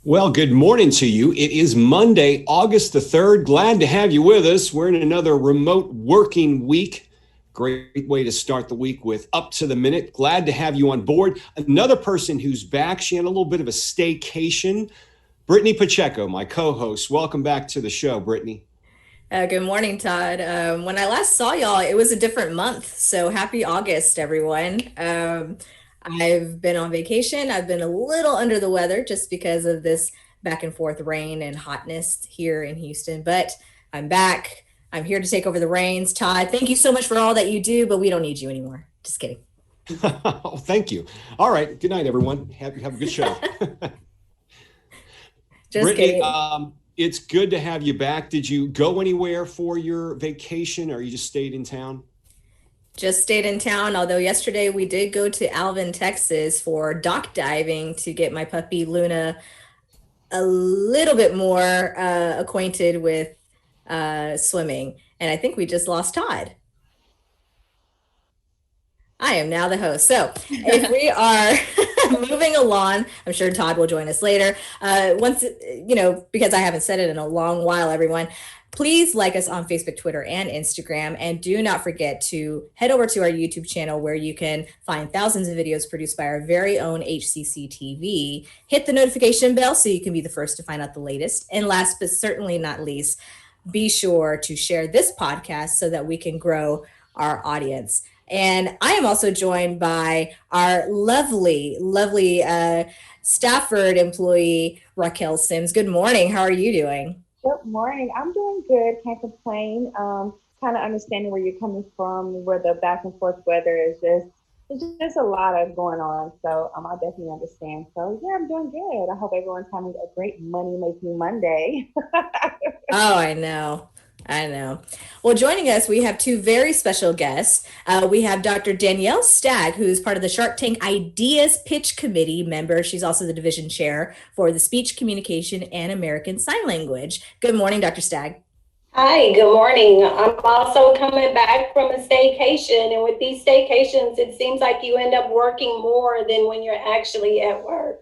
Well, good morning to you. It is Monday, August the 3rd. Glad to have you with us. We're in another remote working week. Great way to start the week with Up to the Minute. Glad to have you on board. Another person who's back. She had a little bit of a staycation. Brittany Pacheco, my co-host. Welcome back to the show, Brittany. Good morning, Todd. When I last saw y'all, it was a different month. So happy August, everyone. I've been on vacation. I've been a little under the weather just because of this back and forth rain and hotness here in Houston, but I'm back. I'm here to take over the reins. Todd, thank you so much for all that you do, but we don't need you anymore. Just kidding. Oh, thank you. All right. Good night, everyone. Have a good show. Just Brittany, kidding. it's good to have you back. Did you go anywhere for your vacation or you just stayed in town? Just stayed in town, although yesterday we did go to Alvin, Texas for dock diving to get my puppy Luna a little bit more acquainted with swimming. And I think we just lost Todd. I am now the host. So if we are moving along, I'm sure Todd will join us later. Because I haven't said it in a long while, everyone, please like us on Facebook, Twitter, and Instagram. And do not forget to head over to our YouTube channel where you can find thousands of videos produced by our very own HCCTV. Hit the notification bell so you can be the first to find out the latest. And last but certainly not least, be sure to share this podcast so that we can grow our audience. And I am also joined by our lovely Stafford employee, Raquel Sims. Good morning. How are you doing? Good morning. I'm doing good. Can't complain. Kind of understanding where you're coming from, where the back and forth weather is it's just a lot of going on. So I definitely understand. So yeah, I'm doing good. I hope everyone's having a great money making Monday. Oh, I know. I know. Well, joining us, we have two very special guests. We have Dr. Danielle Stagg, who's part of the Shark Tank Ideas Pitch Committee member. She's also the division chair for the Speech, Communication, and American Sign Language. Good morning, Dr. Stagg. Hi, good morning. I'm also coming back from a staycation, and with these staycations, it seems like you end up working more than when you're actually at work.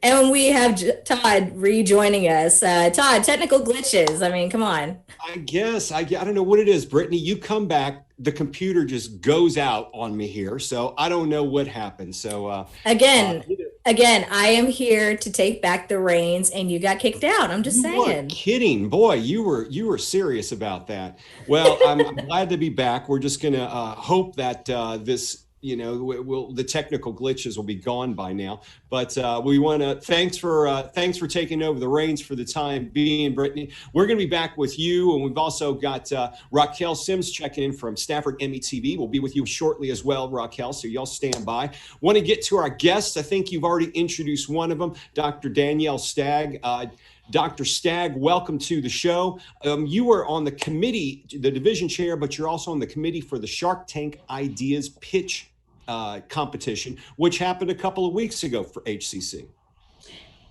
And we have Todd rejoining us. Todd, technical glitches. I mean, come on. I guess I don't know what it is, Brittany. You come back, the computer just goes out on me here, so I don't know what happened. So again, I am here to take back the reins, and you got kicked out. I'm just saying. Kidding, boy, you were serious about that. Well, I'm glad to be back. We're just gonna hope that this. The technical glitches will be gone by now. But we want to thanks for taking over the reins for the time being, Brittany. We're going to be back with you, and we've also got Raquel Sims checking in from Stafford METV. We'll be with you shortly as well, Raquel. So y'all stand by. Want to get to our guests? I think you've already introduced one of them, Dr. Danielle Stagg. Dr. Stagg, welcome to the show. You were on the committee, the division chair, but you're also on the committee for the Shark Tank Ideas Pitch competition, which happened a couple of weeks ago for HCC.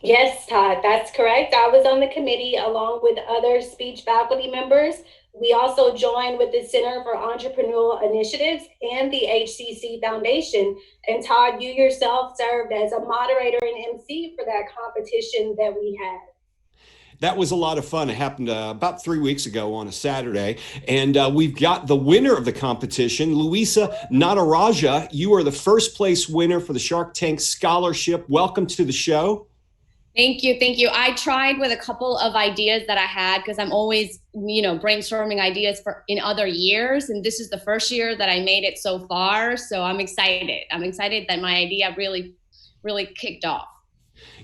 Yes, Todd, that's correct. I was on the committee along with other speech faculty members. We also joined with the Center for Entrepreneurial Initiatives and the HCC Foundation. And Todd, you yourself served as a moderator and MC for that competition that we had. That was a lot of fun. It happened about 3 weeks ago on a Saturday. And we've got the winner of the competition, Luisa Nadarajah. You are the first place winner for the Shark Tank Scholarship. Welcome to the show. Thank you. Thank you. I tried with a couple of ideas that I had because I'm always, brainstorming ideas in other years. And this is the first year that I made it so far. So I'm excited. I'm excited that my idea really, really kicked off.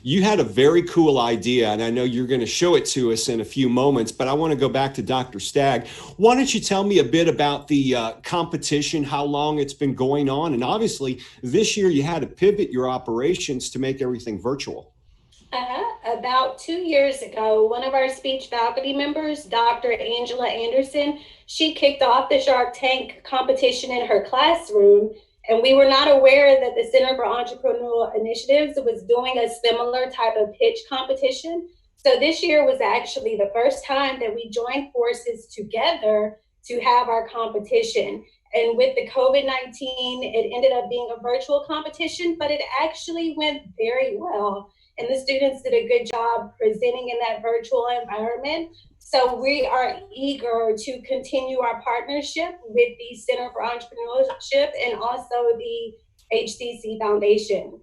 You had a very cool idea, and I know you're going to show it to us in a few moments, but I want to go back to Dr. Stagg. Why don't you tell me a bit about the competition, how long it's been going on, and obviously this year you had to pivot your operations to make everything virtual. About 2 years ago, one of our speech faculty members, Dr. Angela Anderson, she kicked off the Shark Tank competition in her classroom. And we were not aware that the Center for Entrepreneurial Initiatives was doing a similar type of pitch competition. So this year was actually the first time that we joined forces together to have our competition. And with the COVID-19, it ended up being a virtual competition, but it actually went very well. And the students did a good job presenting in that virtual environment. So we are eager to continue our partnership with the Center for Entrepreneurship and also the HCC Foundation.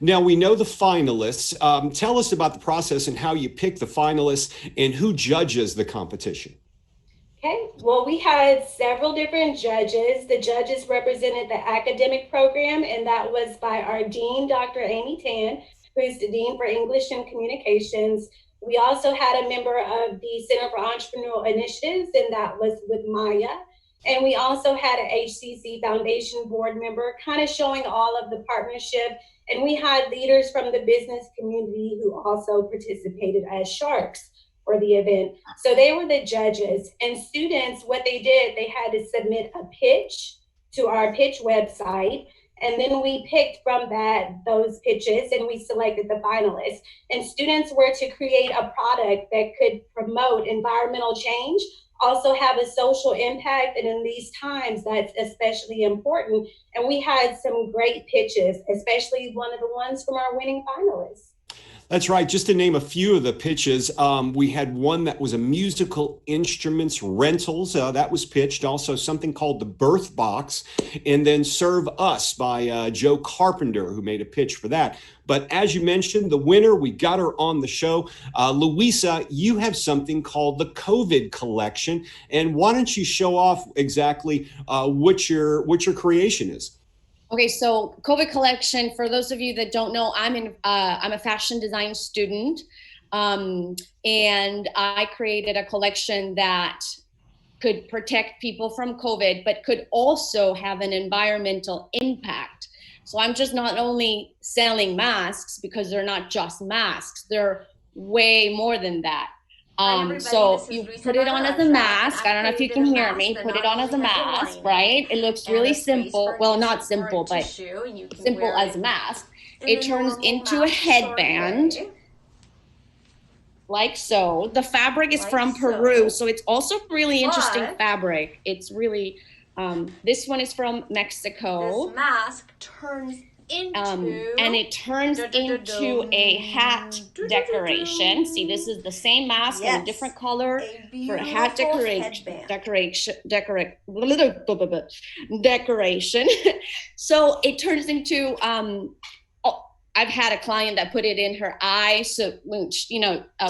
Now, we know the finalists. Tell us about the process and how you pick the finalists and who judges the competition. Okay, well, we had several different judges. The judges represented the academic program, and that was by our dean, Dr. Amy Tan, who is the Dean for English and Communications. We also had a member of the Center for Entrepreneurial Initiatives, and that was with Maya. And we also had an HCC Foundation board member kind of showing all of the partnership. And we had leaders from the business community who also participated as sharks for the event. So they were the judges. And students, what they did, they had to submit a pitch to our pitch website. And then we picked from those pitches and we selected the finalists. And students were to create a product that could promote environmental change, also have a social impact. And in these times, that's especially important. And we had some great pitches, especially one of the ones from our winning finalists. That's right. Just to name a few of the pitches, we had one that was a musical instruments rentals. That was pitched. Also something called the Birth Box, and then Serve Us by Joe Carpenter, who made a pitch for that. But as you mentioned, the winner, we got her on the show. Luisa, you have something called the COVID Collection. And why don't you show off exactly what your creation is? Okay, so COVID Collection, for those of you that don't know, I'm a fashion design student, and I created a collection that could protect people from COVID, but could also have an environmental impact. So I'm just not only selling masks, because they're not just masks, they're way more than that. So you put it on as a mask. I don't know if you can hear me. Put it on as a mask, right? It looks really simple. Well, not simple, but simple as a mask. It turns into a headband, like so. The fabric is from Peru, so it's also really interesting fabric. It's really, this one is from Mexico. This mask turns into and it turns into a hat decoration. See, this is the same mask in a different color for a hat decoration. So it turns into I've had a client that put it in her eye, so when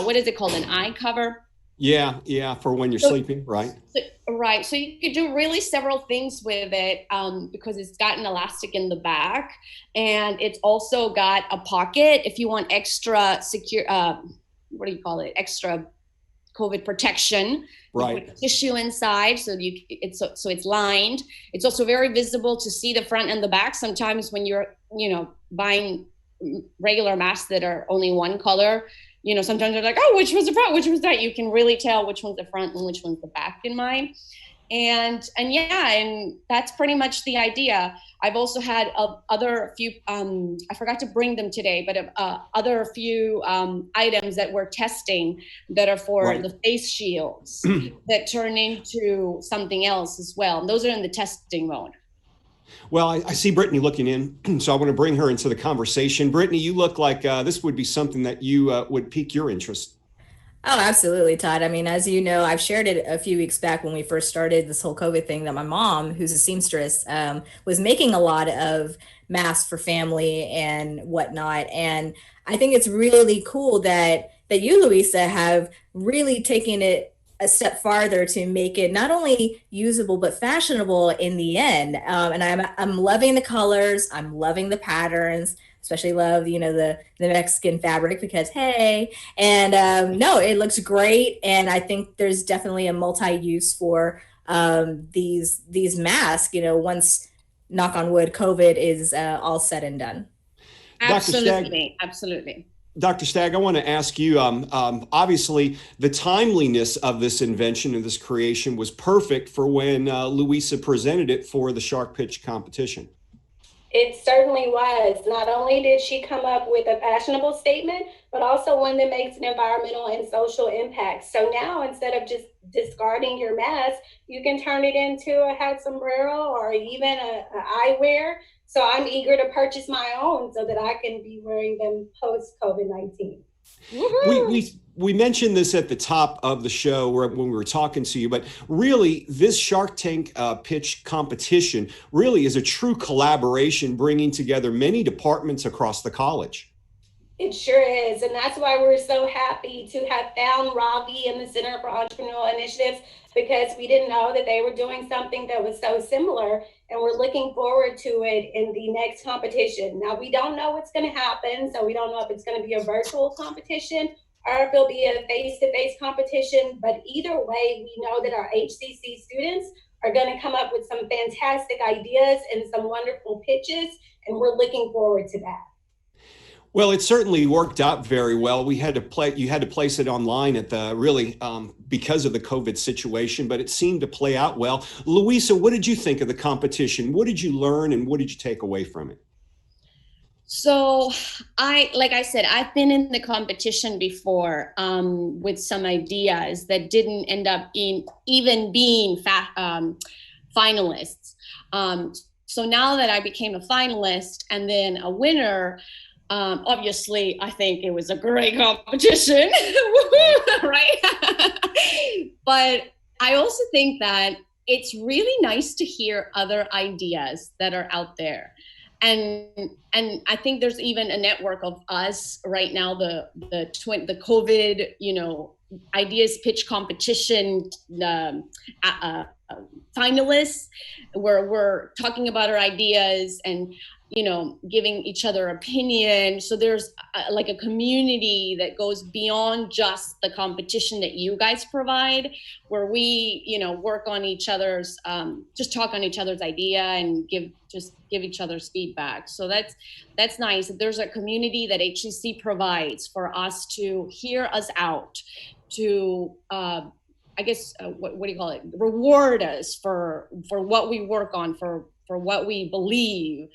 what is it called, an eye cover? Yeah, for when you're sleeping, right? Right. So you could do really several things with it, because it's got an elastic in the back, and it's also got a pocket if you want extra secure, extra COVID protection. Right. You put tissue inside, so it's lined. It's also very visible to see the front and the back. Sometimes when you're buying regular masks that are only one color, sometimes they're like, oh, which was the front, which was that? You can really tell which one's the front and which one's the back in mine. And that's pretty much the idea. I've also had other few, I forgot to bring them today, but other few items that we're testing that are for the face shields that turn into something else as well. And those are in the testing mode. Well, I see Brittany looking in, so I want to bring her into the conversation. Brittany, you look like this would be something that you would pique your interest. Oh, absolutely, Todd. I mean, as you know, I've shared it a few weeks back when we first started this whole COVID thing, that my mom, who's a seamstress, was making a lot of masks for family and whatnot. And I think it's really cool that you, Luisa, have really taken it a step farther to make it not only usable but fashionable in the end. And I'm loving the colors. I'm loving the patterns. Especially love the Mexican fabric, because hey, and no, it looks great. And I think there's definitely a multi-use for these masks. Once, knock on wood, COVID is all said and done. Absolutely. Dr. Stagg, I want to ask you, obviously, the timeliness of this invention and this creation was perfect for when Luisa presented it for the Shark Pitch competition. It certainly was. Not only did she come up with a fashionable statement, but also one that makes an environmental and social impact. So now, instead of just discarding your mask, you can turn it into a hat sombrero or even a eyewear. So I'm eager to purchase my own so that I can be wearing them post COVID-19. We mentioned this at the top of the show when we were talking to you, but really this Shark Tank pitch competition really is a true collaboration, bringing together many departments across the college. It sure is. And that's why we're so happy to have found Ravi and the Center for Entrepreneurial Initiatives, because we didn't know that they were doing something that was so similar. And we're looking forward to it in the next competition. Now, we don't know what's going to happen. So we don't know if it's going to be a virtual competition or if it'll be a face-to-face competition. But either way, we know that our HCC students are going to come up with some fantastic ideas and some wonderful pitches. And we're looking forward to that. Well, it certainly worked out very well. You had to place it online at the because of the COVID situation, but it seemed to play out well. Luisa, what did you think of the competition? What did you learn and what did you take away from it? So like I said, I've been in the competition before with some ideas that didn't end up even being finalists. So now that I became a finalist and then a winner, obviously, I think it was a great competition, right? But I also think that it's really nice to hear other ideas that are out there. And I think there's even a network of us right now, the COVID, ideas pitch competition finalists, where we're talking about our ideas and giving each other opinion. So there's like a community that goes beyond just the competition that you guys provide, where we, work on each other's, just talk on each other's idea and give each other's feedback. So that's nice. There's a community that HCC provides for us to hear us out, to, what do you call it? Reward us for what we work on, for what we believe,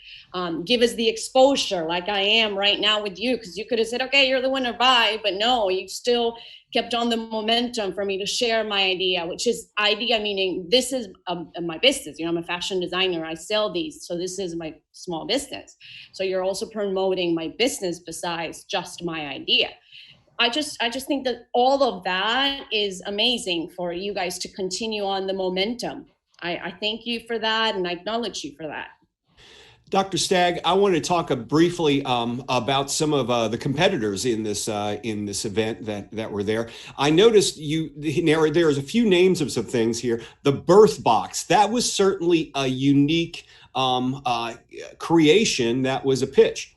give us the exposure like I am right now with you, because you could have said, okay, you're the winner, bye. But no, you still kept on the momentum for me to share my idea, which is idea meaning this is my business. I'm a fashion designer. I sell these. So this is my small business. So you're also promoting my business besides just my idea. I just think that all of that is amazing for you guys to continue on the momentum. I thank you for that, and I acknowledge you for that. Dr. Stagg, I want to talk briefly about some of the competitors in this event that were there. I noticed there's a few names of some things here. The birth box, that was certainly a unique creation. That was a pitch.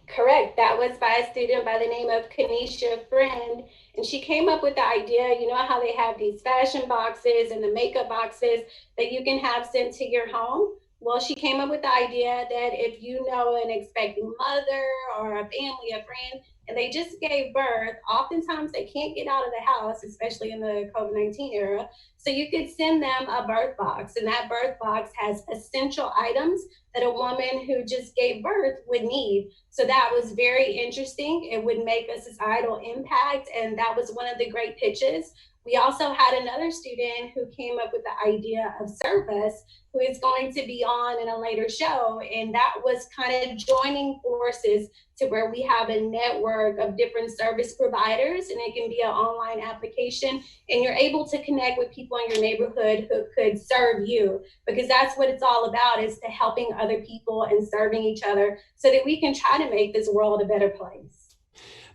Correct. That was by a student by the name of Kanisha Friend. And she came up with the idea, how they have these fashion boxes and the makeup boxes that you can have sent to your home. Well, she came up with the idea that if you know an expecting mother or a family, a friend, and they just gave birth, oftentimes they can't get out of the house, especially in the COVID-19 era. So you could send them a birth box, and that birth box has essential items that a woman who just gave birth would need. So that was very interesting. It would make a societal impact, and that was one of the great pitches. We also had another student who came up with the idea of service, who is going to be on in a later show. And that was kind of joining forces to where we have a network of different service providers, and it can be an online application, and you're able to connect with people in your neighborhood who could serve you, because that's what it's all about, is to helping other people and serving each other so that we can try to make this world a better place.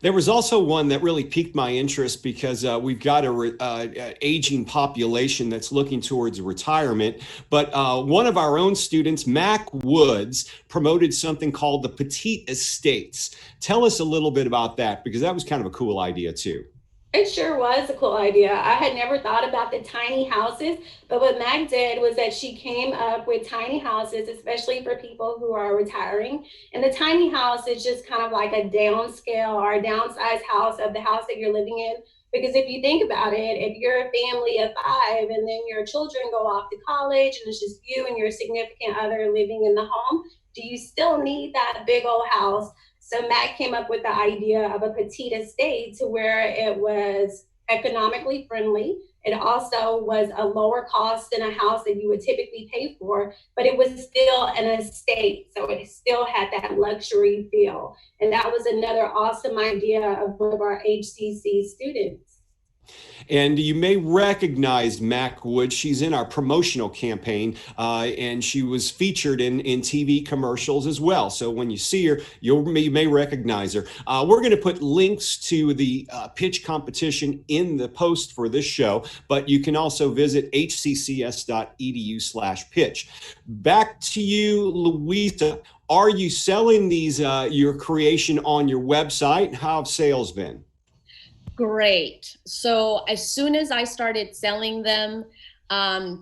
There was also one that really piqued my interest because we've got a aging population that's looking towards retirement. But one of our own students, Mac Woods, promoted something called the Petite Estates. Tell us a little bit about that, because that was kind of a cool idea too. It sure was a cool idea. I had never thought about the tiny houses, but what Mag did was that she came up with tiny houses, especially for people who are retiring. And the tiny house is just kind of like a downscale or a downsized house of the house that you're living in. Because if you think about it, if you're a family of 5 and then your children go off to college and it's just you and your significant other living in the home, do you still need that big old house? So Matt came up with the idea of a petite estate, to where it was economically friendly. It also was a lower cost than a house that you would typically pay for, but it was still an estate. So it still had that luxury feel. And that was another awesome idea of one of our HCC students. And you may recognize Mac Wood. She's in our promotional campaign, and she was featured in TV commercials as well. So when you see her, you may recognize her. We're going to put links to the pitch competition in the post for this show, but you can also visit hccs.edu/pitch. Back to you, Luisa. Are you selling these, your creation on your website? How have sales been? Great. So as soon as I started selling them,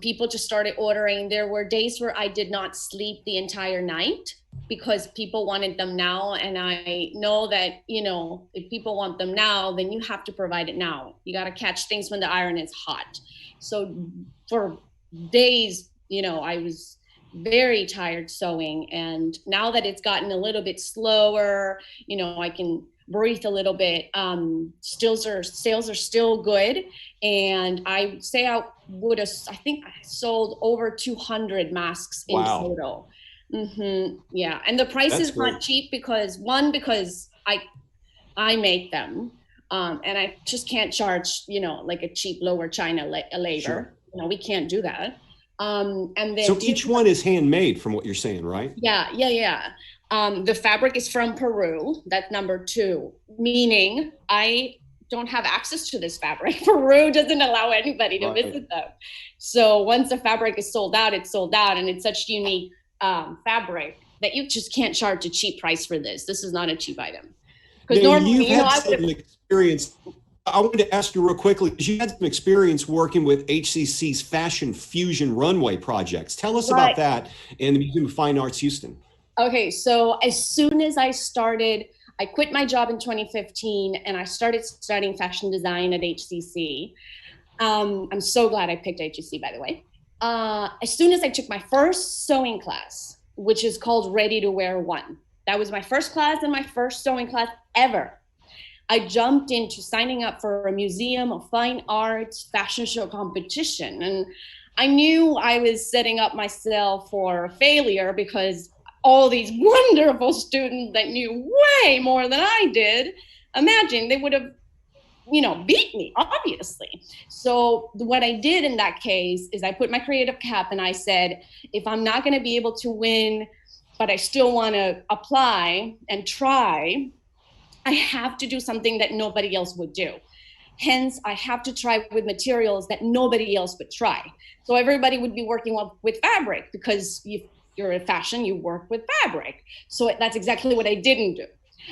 people just started ordering. There were days where I did not sleep the entire night because people wanted them now. And I know that, you know, if people want them now, then you have to provide it now. You got to catch things when the iron is hot. So for days, you know, I was very tired sewing. And now that it's gotten a little bit slower, you know, I can breathe a little bit. Sales are still good. And I would say I think I sold over 200 masks in total. Yeah. And the price is not cheap because I make them. And I just can't charge, you know, like a cheap lower China labor. Sure. You know, we can't do that. And then so each one is handmade from what you're saying, right? Yeah. The fabric is from Peru. That's number 2, meaning I don't have access to this fabric. Peru doesn't allow anybody to visit them. So once the fabric is sold out, it's sold out. And it's such unique fabric that you just can't charge a cheap price for this. This is not a cheap item. Because normally, you know, I would have experience. I wanted to ask you real quickly, because you had some experience working with HCC's Fashion Fusion Runway projects. Tell us about that in the Museum of Fine Arts, Houston. Okay, so as soon as I quit my job in 2015 and I started studying fashion design at HCC. I'm so glad I picked HCC, by the way. As soon as I took my first sewing class, which is called Ready to Wear 1. That was my first class and my first sewing class ever. I jumped into signing up for a Museum of Fine Arts fashion show competition. And I knew I was setting up myself for failure because all these wonderful students that knew way more than I did, imagine they would have, you know, beat me, obviously. So what I did in that case is I put my creative cap and I said, if I'm not going to be able to win, but I still want to apply and try, I have to do something that nobody else would do. Hence, I have to try with materials that nobody else would try. So everybody would be working with fabric because you're in fashion, you work with fabric. So that's exactly what I didn't do.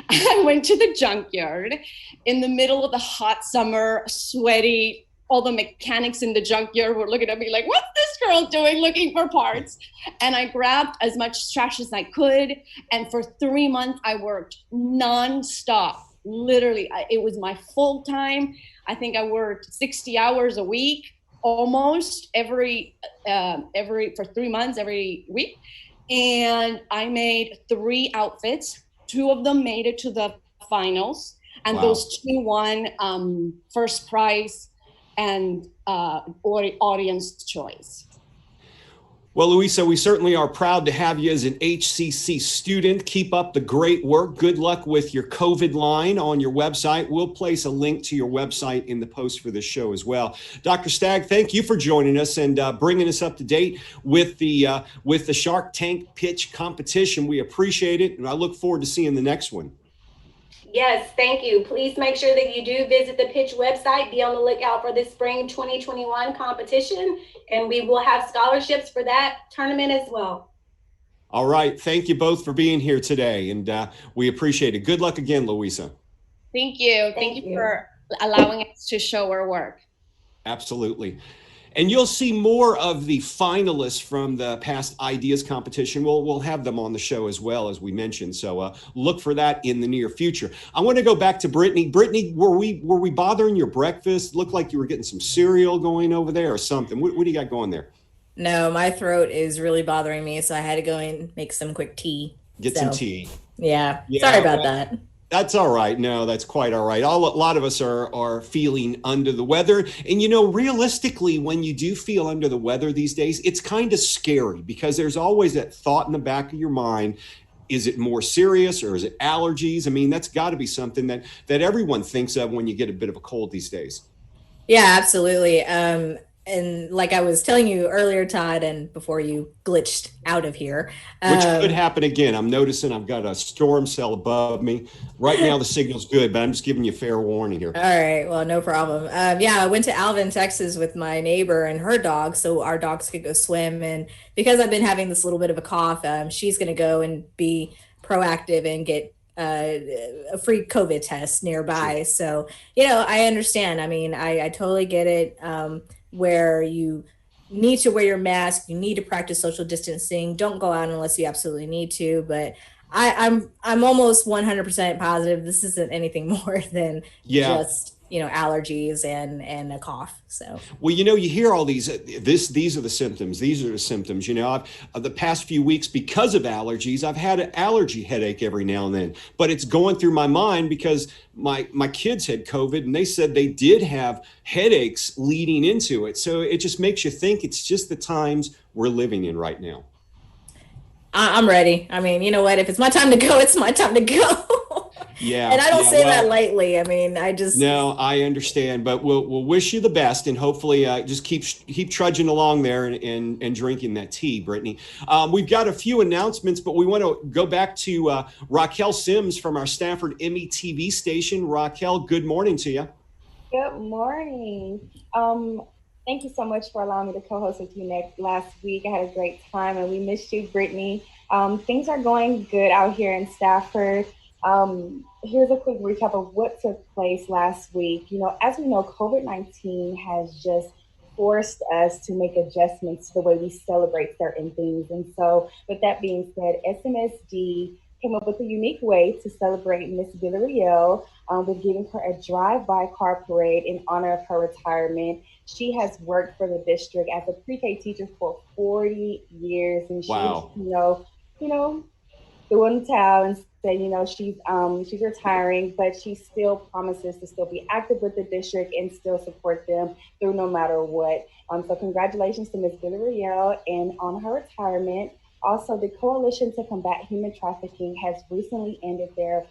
I went to the junkyard in the middle of the hot summer, sweaty. All the mechanics in the junkyard were looking at me like, what's this girl doing looking for parts? And I grabbed as much trash as I could. And for 3 months, I worked nonstop. Literally, it was my full time. I think I worked 60 hours a week, almost for 3 months, every week. And I made 3 outfits. 2 of them made it to the finals. And those 2 won first prize and audience choice. Well, Luisa, we certainly are proud to have you as an HCC student. Keep up the great work. Good luck with your COVID line on your website. We'll place a link to your website in the post for this show as well. Dr. Stagg, thank you for joining us and bringing us up to date with the Shark Tank pitch competition. We appreciate it, and I look forward to seeing the next one. Yes, thank you. Please make sure that you do visit the pitch website. Be on the lookout for the spring 2021 competition, and we will have scholarships for that tournament as well. All right. Thank you both for being here today, and we appreciate it. Good luck again, Luisa. Thank you. Thank you for allowing us to show our work. Absolutely. And you'll see more of the finalists from the past ideas competition. We'll have them on the show as well, as we mentioned. So look for that in the near future. I want to go back to Brittany. Brittany, were we bothering your breakfast? Looked like you were getting some cereal going over there or something. What do you got going there? No, my throat is really bothering me, so I had to go and make some quick tea. Get some tea. Yeah. Sorry about that. That's all right. No, that's quite all right. A lot of us are feeling under the weather. And, you know, realistically, when you do feel under the weather these days, it's kind of scary because there's always that thought in the back of your mind. Is it more serious or is it allergies? I mean, that's got to be something that everyone thinks of when you get a bit of a cold these days. Yeah, absolutely. And like I was telling you earlier, Todd, and before you glitched out of here. Which could happen again. I'm noticing I've got a storm cell above me. Right now the signal's good, but I'm just giving you fair warning here. All right, well, no problem. Yeah, I went to Alvin, Texas with my neighbor and her dog so our dogs could go swim. And because I've been having this little bit of a cough, she's going to go and be proactive and get a free COVID test nearby. Sure. So, you know, I understand. I mean, I totally get it. Where you need to wear your mask, you need to practice social distancing. Don't go out unless you absolutely need to. But I'm almost 100% positive this isn't anything more than just, you know, allergies and a cough. So, well, you know, you hear all these are the symptoms. These are the symptoms. You know, the past few weeks, because of allergies, I've had an allergy headache every now and then. But it's going through my mind because my kids had COVID and they said they did have headaches leading into it. So it just makes you think it's just the times we're living in right now. I'm ready. I mean, you know what? If it's my time to go, it's my time to go. Yeah. And I don't say that lightly. I mean, No, I understand, but we'll wish you the best and hopefully just keep trudging along there and drinking that tea, Brittany. We've got a few announcements, but we want to go back to Raquel Sims from our Stafford METV station. Raquel, good morning to you. Good morning. Thank you so much for allowing me to co-host with you last week. I had a great time and we missed you, Brittany. Things are going good out here in Stafford. Here's a quick recap of what took place last week. You know, as we know, COVID-19 has just forced us to make adjustments to the way we celebrate certain things. And so with that being said, SNSD came up with a unique way to celebrate Miss Villarreal with giving her a drive-by car parade in honor of her retirement. She has worked for the district as a pre-K teacher for 40 years, and she's, you know, threw in the towel and said, you know, she's retiring, but she still promises to still be active with the district and still support them through no matter what. So congratulations to Ms. Villarreal and on her retirement. Also, the Coalition to Combat Human Trafficking has recently ended their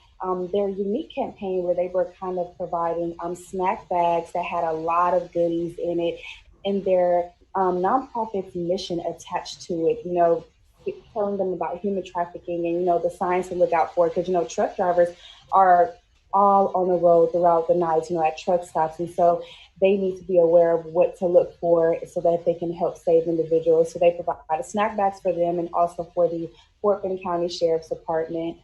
unique campaign where they were kind of providing snack bags that had a lot of goodies in it, and their nonprofit's mission attached to it, you know, telling them about human trafficking and, you know, the signs to look out for, because, you know, truck drivers are all on the road throughout the night, you know, at truck stops. And so they need to be aware of what to look for so that they can help save individuals. So they provide snack bags for them and also for the Fort Bend County Sheriff's Department.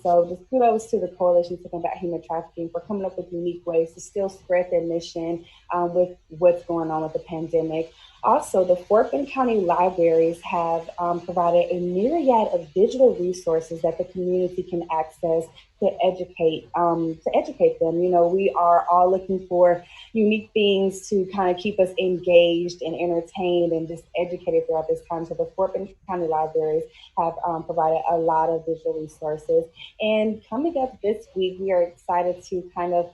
So just kudos to the Coalition to Combat Human Trafficking for coming up with unique ways to still spread their mission with what's going on with the pandemic. Also, the Fort Bend County libraries have provided a myriad of digital resources that the community can access to educate them. You know, we are all looking for unique things to kind of keep us engaged and entertained and just educated throughout this time. So the Fort Bend County libraries have provided a lot of digital resources. And coming up this week, we are excited to kind of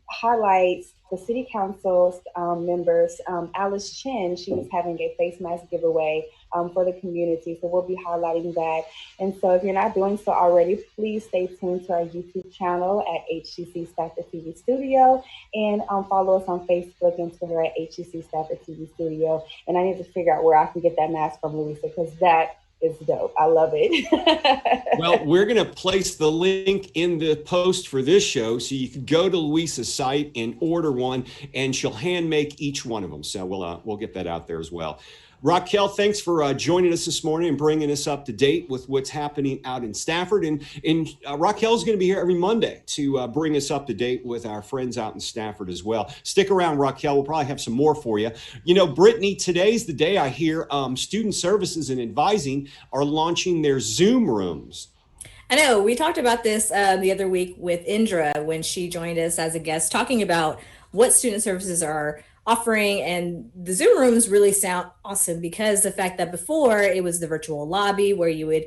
highlight the city council's members. Alice Chin, she was having a face mask giveaway for the community. So we'll be highlighting that. And so if you're not doing so already, please stay tuned to our YouTube channel at HCCStaffordTVStudio and follow us on Facebook and Twitter at HCCStaffordTVStudio. And I need to figure out where I can get that mask from, Luisa, because that is dope. I love it. Well, we're going to place the link in the post for this show so you can go to Luisa's site and order one, and she'll hand make each one of them. So we'll get that out there as well. Raquel, thanks for joining us this morning and bringing us up to date with what's happening out in Stafford. And Raquel's going to be here every Monday to bring us up to date with our friends out in Stafford as well. Stick around, Raquel. We'll probably have some more for you. You know, Brittany, today's the day I hear Student Services and Advising are launching their Zoom rooms. I know. We talked about this the other week with Indra when she joined us as a guest, talking about what student services are offering, and the Zoom rooms really sound awesome because the fact that before it was the virtual lobby where you would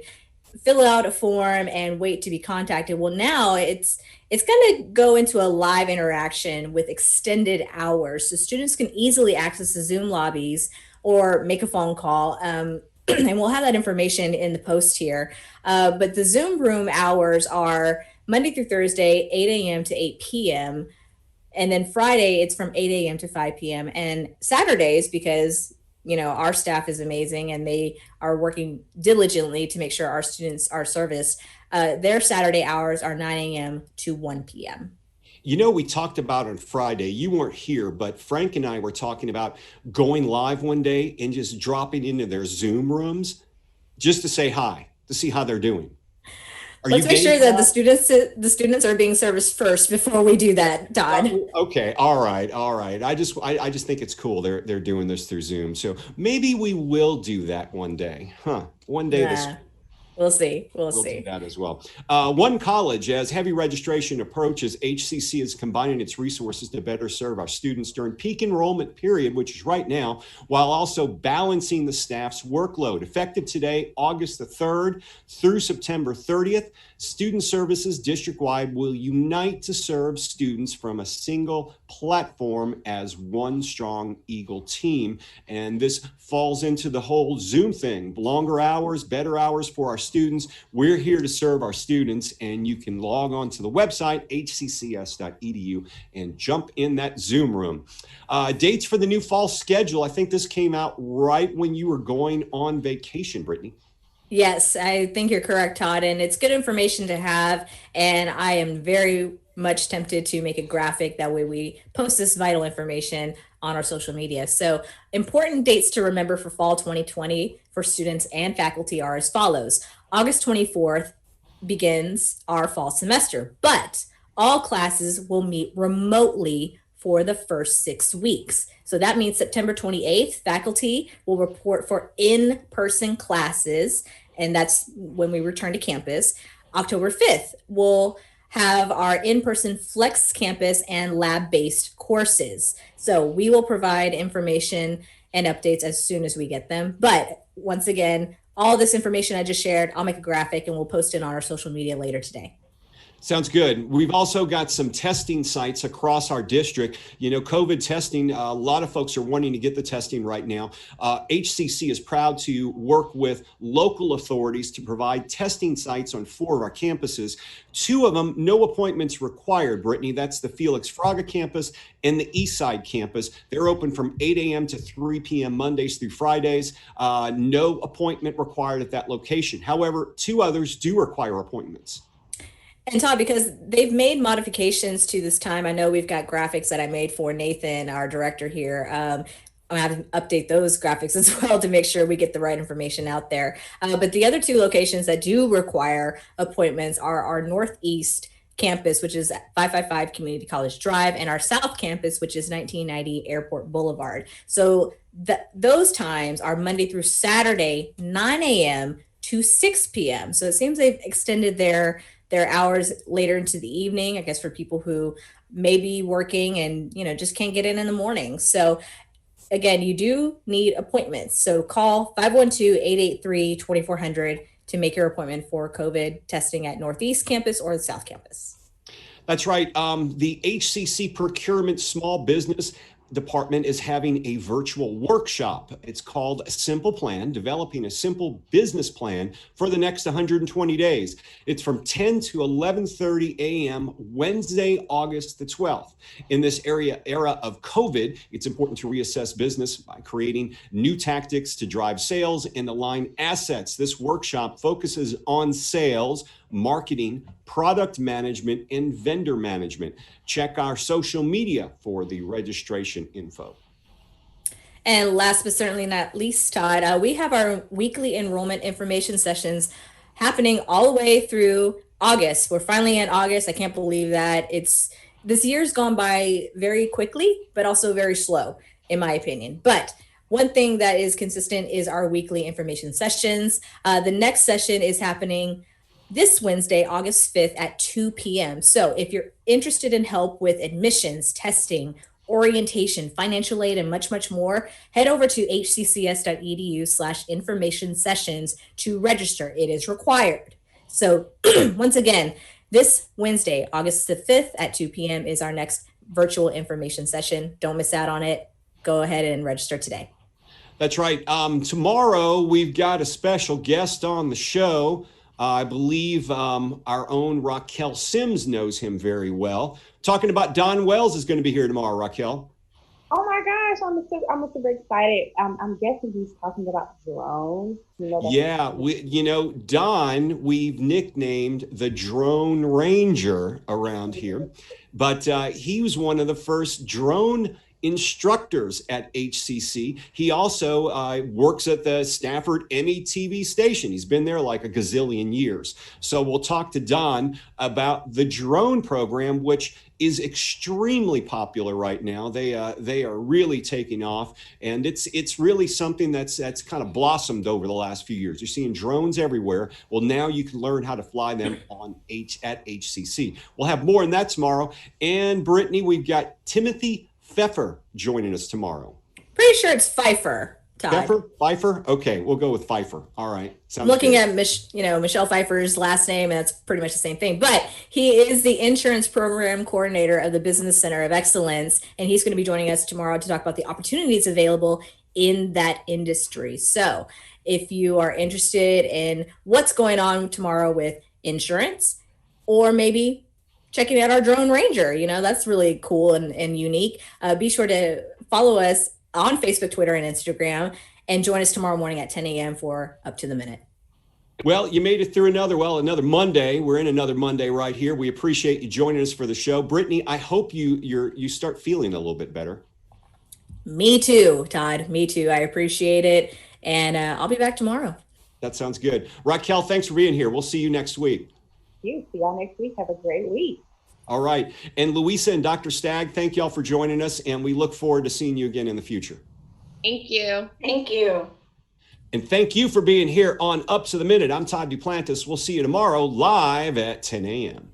fill out a form and wait to be contacted. Well, now it's going to go into a live interaction with extended hours. So students can easily access the Zoom lobbies or make a phone call. And we'll have that information in the post here. But the Zoom room hours are Monday through Thursday, 8 a.m. to 8 p.m. And then Friday, it's from 8 a.m. to 5 p.m. And Saturdays, because our staff is amazing and they are working diligently to make sure our students are serviced. Their Saturday hours are 9 a.m. to 1 p.m. We talked about on Friday, you weren't here, but Frank and I were talking about going live one day and just dropping into their Zoom rooms just to say hi, to see how they're doing. Let's make sure that the students are being serviced first before we do that, Todd. Okay. All right. I just think it's cool. They're doing this through Zoom. So maybe we will do that one day. One day this We'll see. We'll do that as well. One college, as heavy registration approaches, HCC is combining its resources to better serve our students during peak enrollment period, which is right now, while also balancing the staff's workload. Effective today, August the 3rd through September 30th, Student Services district-wide will unite to serve students from a single platform as one strong Eagle team. And this falls into the whole Zoom thing. Longer hours, better hours for our students. We're here to serve our students, and you can log on to the website, hccs.edu, and jump in that Zoom room. Dates for the new fall schedule. I think this came out right when you were going on vacation, Brittany. Yes, I think you're correct, Todd, and it's good information to have. And I am very much tempted to make a graphic. That way we post this vital information on our social media. So important dates to remember for fall 2020 for students and faculty are as follows. August 24th begins our fall semester, but all classes will meet remotely for the first 6 weeks. So that means September 28th, faculty will report for in-person classes, and that's when we return to campus. October 5th, we'll have our in-person flex campus and lab-based courses. So we will provide information and updates as soon as we get them. But once again, all this information I just shared, I'll make a graphic and we'll post it on our social media later today. Sounds good. We've also got some testing sites across our district. COVID testing, a lot of folks are wanting to get the testing right now. HCC is proud to work with local authorities to provide testing sites on 4 of our campuses. 2 of them, no appointments required, Brittany. That's the Felix Fraga campus and the Eastside campus. They're open from 8 a.m. to 3 p.m. Mondays through Fridays. No appointment required at that location. However, 2 others do require appointments. And Todd, because they've made modifications to this time, I know we've got graphics that I made for Nathan, our director here. I'm gonna have to update those graphics as well to make sure we get the right information out there. But the other 2 locations that do require appointments are our Northeast campus, which is 555 Community College Drive, and our South campus, which is 1990 Airport Boulevard. So those times are Monday through Saturday, 9 a.m. to 6 p.m. So it seems they've extended their hours later into the evening, I guess, for people who may be working and, just can't get in the morning. So again, you do need appointments. So call 512-883-2400 to make your appointment for COVID testing at Northeast campus or the South campus. That's right. The HCC Procurement Small Business Department is having a virtual workshop. It's called a Simple Plan, developing a simple business plan for the next 120 days. It's from 10 to 11:30 a.m. Wednesday, August the 12th. In this era of COVID, it's important to reassess business by creating new tactics to drive sales and align assets. This workshop focuses on sales, marketing, product management, and vendor management. Check our social media for the registration info. And last but certainly not least, Todd, we have our weekly enrollment information sessions happening all the way through August. We're finally in August. I can't believe that. This year's gone by very quickly, but also very slow, in my opinion. But one thing that is consistent is our weekly information sessions. The next session is happening this Wednesday, August 5th at 2 p.m. So if you're interested in help with admissions, testing, orientation, financial aid, and much, much more, head over to hccs.edu/informationsessions to register. It is required. So once again, this Wednesday, August the 5th at 2 p.m. is our next virtual information session. Don't miss out on it. Go ahead and register today. That's right. Tomorrow, we've got a special guest on the show. I believe our own Raquel Sims knows him very well. Talking about Don Wells is going to be here tomorrow, Raquel. Oh my gosh, I'm super excited. I'm guessing he's talking about drones. Yeah, Don, we've nicknamed the Drone Ranger around here, but he was one of the first drone instructors at HCC. He also works at the Stafford METV station. He's been there like a gazillion years. So we'll talk to Don about the drone program, which is extremely popular right now. They are really taking off, and it's really something that's kind of blossomed over the last few years. You're seeing drones everywhere. Well, now you can learn how to fly them at HCC. We'll have more on that tomorrow. And Brittany, we've got Timothy Pfeffer joining us tomorrow. Pretty sure it's Pfeiffer, Todd. Pfeiffer? Okay, we'll go with Pfeiffer. All right. I'm looking at Michelle Pfeiffer's last name, and that's pretty much the same thing. But he is the insurance program coordinator of the Business Center of Excellence, and he's going to be joining us tomorrow to talk about the opportunities available in that industry. So if you are interested in what's going on tomorrow with insurance, or maybe checking out our Drone Ranger, that's really cool and unique. Be sure to follow us on Facebook, Twitter, and Instagram, and join us tomorrow morning at 10 a.m. for Up to the Minute. Well, you made it through another Monday. We're in another Monday right here. We appreciate you joining us for the show. Brittany, I hope you start feeling a little bit better. Me too, Todd. Me too. I appreciate it. And I'll be back tomorrow. That sounds good. Raquel, thanks for being here. We'll see you next week. See y'all next week. Have a great week. All right. And Luisa and Dr. Stagg, thank y'all for joining us, and we look forward to seeing you again in the future. Thank you. Thank you. And thank you for being here on Up to the Minute. I'm Todd Duplantis. We'll see you tomorrow live at 10 a.m.